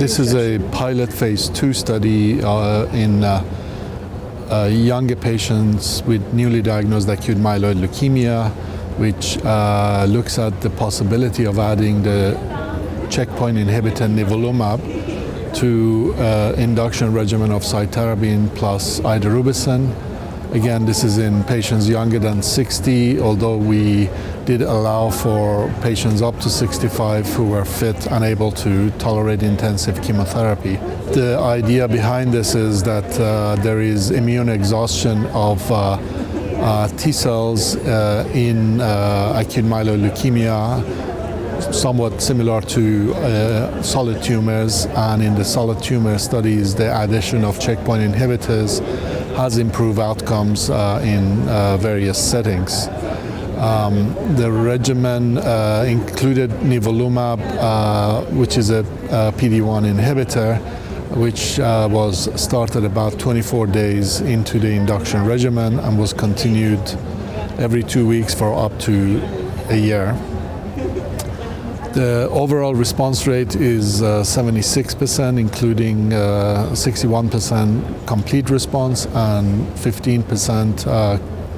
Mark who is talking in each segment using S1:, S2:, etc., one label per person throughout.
S1: This is a pilot phase 2 study in younger patients with newly diagnosed acute myeloid leukemia, which looks at the possibility of adding the checkpoint inhibitor Nivolumab to induction regimen of Cytarabine plus Idarubicin. Again, this is in patients younger than 60, although we did allow for patients up to 65 who were fit and able to tolerate intensive chemotherapy. The idea behind this is that there is immune exhaustion of T cells in acute myeloid leukemia, somewhat similar to solid tumors, and in the solid tumor studies, the addition of checkpoint inhibitors has improved outcomes in various settings. The regimen included Nivolumab, which is a PD-1 inhibitor, which was started about 24 days into the induction regimen and was continued every 2 weeks for up to a year. The overall response rate is 76%, including 61% complete response and 15%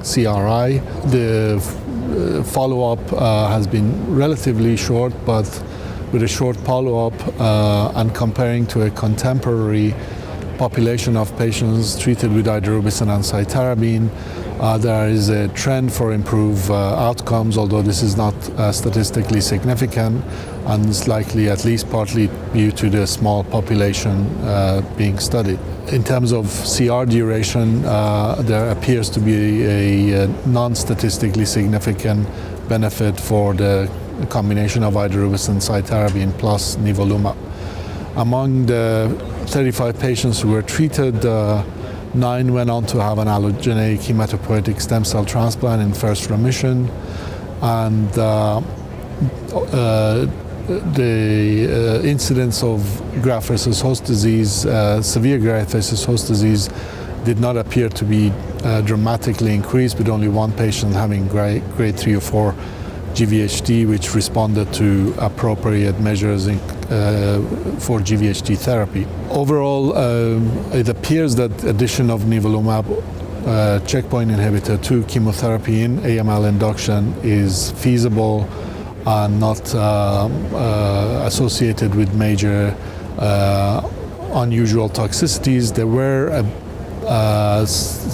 S1: CRI. The follow-up has been relatively short, but with a short follow-up and comparing to a contemporary population of patients treated with Idarubicin and Cytarabine, there is a trend for improved outcomes, although this is not statistically significant, and it's likely at least partly due to the small population being studied. In terms of CR duration, there appears to be a non-statistically significant benefit for the combination of Idarubicin, Cytarabine plus Nivolumab. Among the 35 patients who were treated, 9 went on to have an allogeneic hematopoietic stem cell transplant in first remission, and the incidence of graft versus host disease, severe graft versus host disease, did not appear to be dramatically increased, with only one patient having grade 3 or 4 GVHD, which responded to appropriate measures for GVHD therapy. Overall, it appears that addition of Nivolumab, checkpoint inhibitor, to chemotherapy in AML induction is feasible and not associated with major unusual toxicities. There were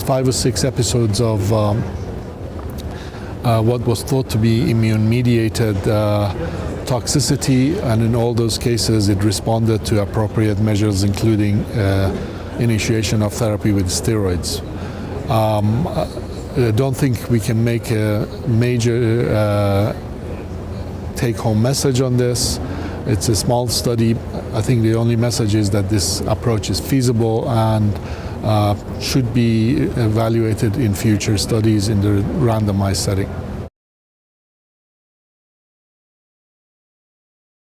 S1: 5 or 6 episodes of what was thought to be immune-mediated toxicity, and in all those cases it responded to appropriate measures, including initiation of therapy with steroids. I don't think we can make a major take-home message on this. It's a small study. I think the only message is that this approach is feasible and should be evaluated in future studies in the randomized setting.